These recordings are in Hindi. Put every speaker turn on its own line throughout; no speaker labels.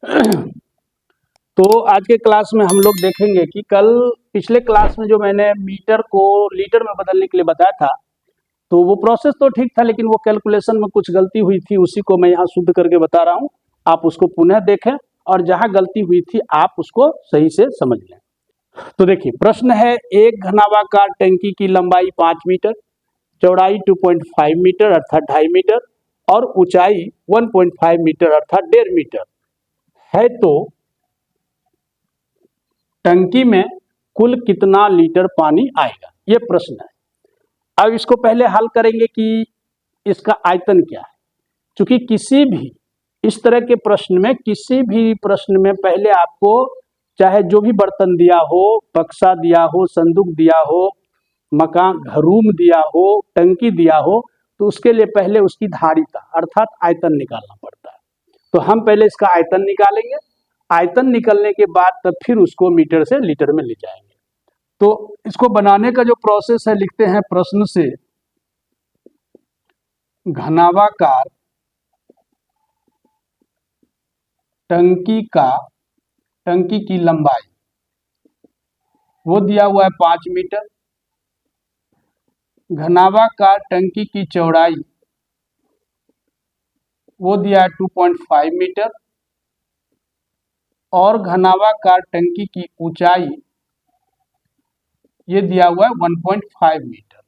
तो आज के क्लास में हम लोग देखेंगे कि कल पिछले क्लास में जो मैंने मीटर को लीटर में बदलने के लिए बताया था, तो वो प्रोसेस तो ठीक था, लेकिन वो कैलकुलेशन में कुछ गलती हुई थी। उसी को मैं यहाँ शुद्ध करके बता रहा हूँ। आप उसको पुनः देखें और जहाँ गलती हुई थी आप उसको सही से समझ लें। तो देखिए, प्रश्न है, एक घनाभार टंकी की लंबाई 5 मीटर, चौड़ाई 2.5 मीटर अर्थात 2.5 मीटर और ऊंचाई 1.5 मीटर अर्थात 1.5 मीटर है, तो टंकी में कुल कितना लीटर पानी आएगा, ये प्रश्न है। अब इसको पहले हल करेंगे कि इसका आयतन क्या है। क्योंकि किसी भी इस तरह के प्रश्न में, किसी भी प्रश्न में पहले आपको चाहे जो भी बर्तन दिया हो, बक्सा दिया हो, संदूक दिया हो, मकान रूम दिया हो, टंकी दिया हो, तो उसके लिए पहले उसकी धारिता अर्थात आयतन निकालना पड़ता है। तो हम पहले इसका आयतन निकालेंगे। आयतन निकलने के बाद तब फिर उसको मीटर से लीटर में ले जाएंगे। तो इसको बनाने का जो प्रोसेस है, लिखते हैं प्रश्न से, घनाभार टंकी की लंबाई वो दिया हुआ है 5 मीटर, घनाभार टंकी की चौड़ाई वो दिया है 2.5 मीटर और घनाभार टंकी की ऊंचाई ये दिया हुआ है 1.5 मीटर।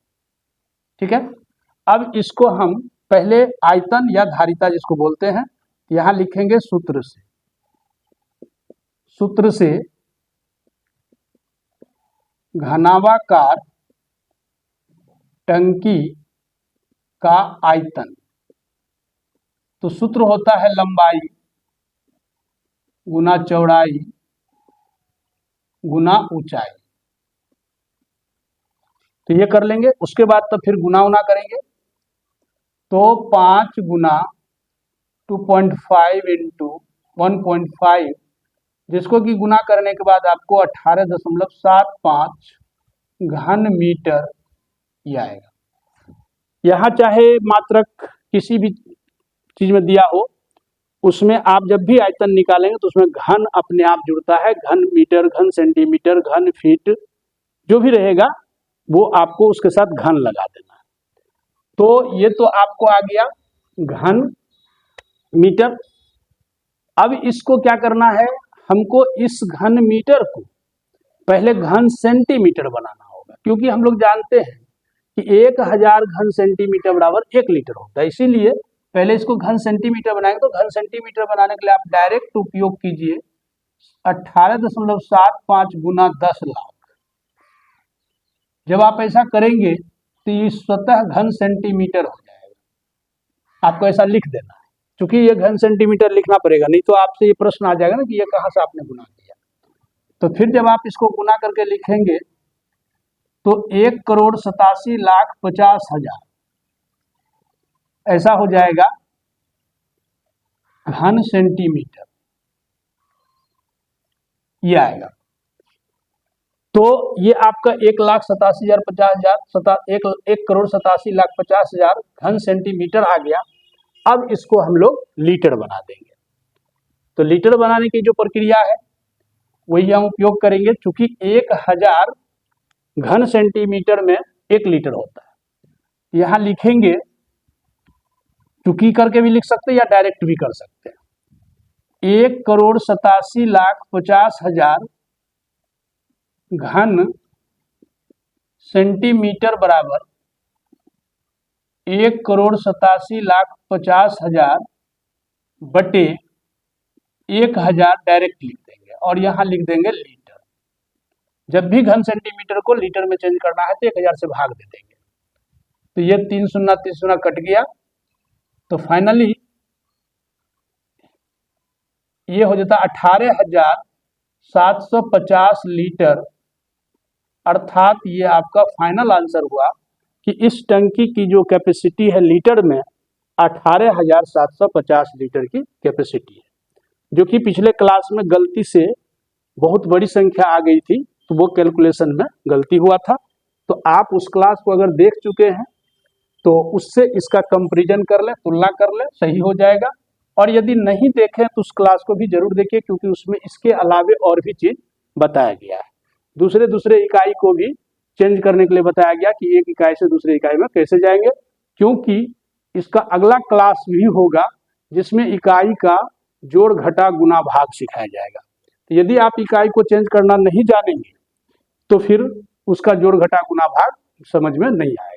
ठीक है। अब इसको हम पहले आयतन या धारिता जिसको बोलते हैं, यहां लिखेंगे सूत्र से घनाभार टंकी का आयतन। तो सूत्र होता है लंबाई गुना चौड़ाई गुना ऊंचाई। तो ये कर लेंगे। उसके बाद तो फिर गुना करेंगे। तो 5 गुना 2.5 इंटू 1.5, जिसको कि गुना करने के बाद आपको 18.75 घन मीटर ही आएगा। यहाँ चाहे मात्रक किसी भी चीज में दिया हो, उसमें आप जब भी आयतन निकालेंगे तो उसमें घन अपने आप जुड़ता है। घन मीटर, घन सेंटीमीटर, घन फीट, जो भी रहेगा वो आपको उसके साथ घन लगा देना है। तो ये तो आपको आ गया घन मीटर। अब इसको क्या करना है, हमको इस घन मीटर को पहले घन सेंटीमीटर बनाना होगा। क्योंकि हम लोग जानते हैं कि 1000 घन सेंटीमीटर बराबर 1 लीटर होता है। इसीलिए पहले इसको घन सेंटीमीटर बनाएंगे। तो घन सेंटीमीटर बनाने के लिए आप डायरेक्ट उपयोग कीजिए 18.75 गुना 10 लाख। जब आप ऐसा करेंगे तो ये स्वतः घन सेंटीमीटर हो जाएगा। आपको ऐसा लिख देना है, क्योंकि ये घन सेंटीमीटर लिखना पड़ेगा, नहीं तो आपसे ये प्रश्न आ जाएगा ना कि ये कहाँ से आपने गुना किया। तो फिर जब आप इसको गुना करके लिखेंगे तो 1,87,50,000 ऐसा हो जाएगा घन सेंटीमीटर, ये आएगा। तो ये आपका 1,87,50,000 1,87,50,000 घन सेंटीमीटर आ गया। अब इसको हम लोग लीटर बना देंगे। तो लीटर बनाने की जो प्रक्रिया है वही हम उपयोग करेंगे। चूंकि 1000 घन सेंटीमीटर में 1 लीटर होता है। यहां लिखेंगे, चूंकि करके भी लिख सकते हैं या डायरेक्ट भी कर सकते हैं। 1,87,50,000 घन सेंटीमीटर बराबर 1,87,50,000 बटे 1000 डायरेक्ट लिख देंगे और यहां लिख देंगे लीटर। जब भी घन सेंटीमीटर को लीटर में चेंज करना है तो 1000 से भाग दे देंगे। तो ये 3 शून्य 3 शून्य कट गया। तो फाइनली ये हो जाता 18,750 लीटर। अर्थात ये आपका फाइनल आंसर हुआ कि इस टंकी की जो कैपेसिटी है लीटर में 18,750 लीटर की कैपेसिटी है, जो कि पिछले क्लास में गलती से बहुत बड़ी संख्या आ गई थी, तो वो कैलकुलेशन में गलती हुआ था। तो आप उस क्लास को अगर देख चुके हैं तो उससे इसका कंपैरिजन कर लें, तुलना कर लें, सही हो जाएगा। और यदि नहीं देखें तो उस क्लास को भी जरूर देखिए, क्योंकि उसमें इसके अलावे और भी चीज बताया गया है। दूसरे इकाई को भी चेंज करने के लिए बताया गया कि एक इकाई से दूसरे इकाई में कैसे जाएंगे, क्योंकि इसका अगला क्लास भी होगा जिसमें इकाई का जोड़ घटा गुना भाग सिखाया जाएगा। तो यदि आप इकाई को चेंज करना नहीं जानेंगे तो फिर उसका जोड़ घटा गुना भाग समझ में नहीं आएगा।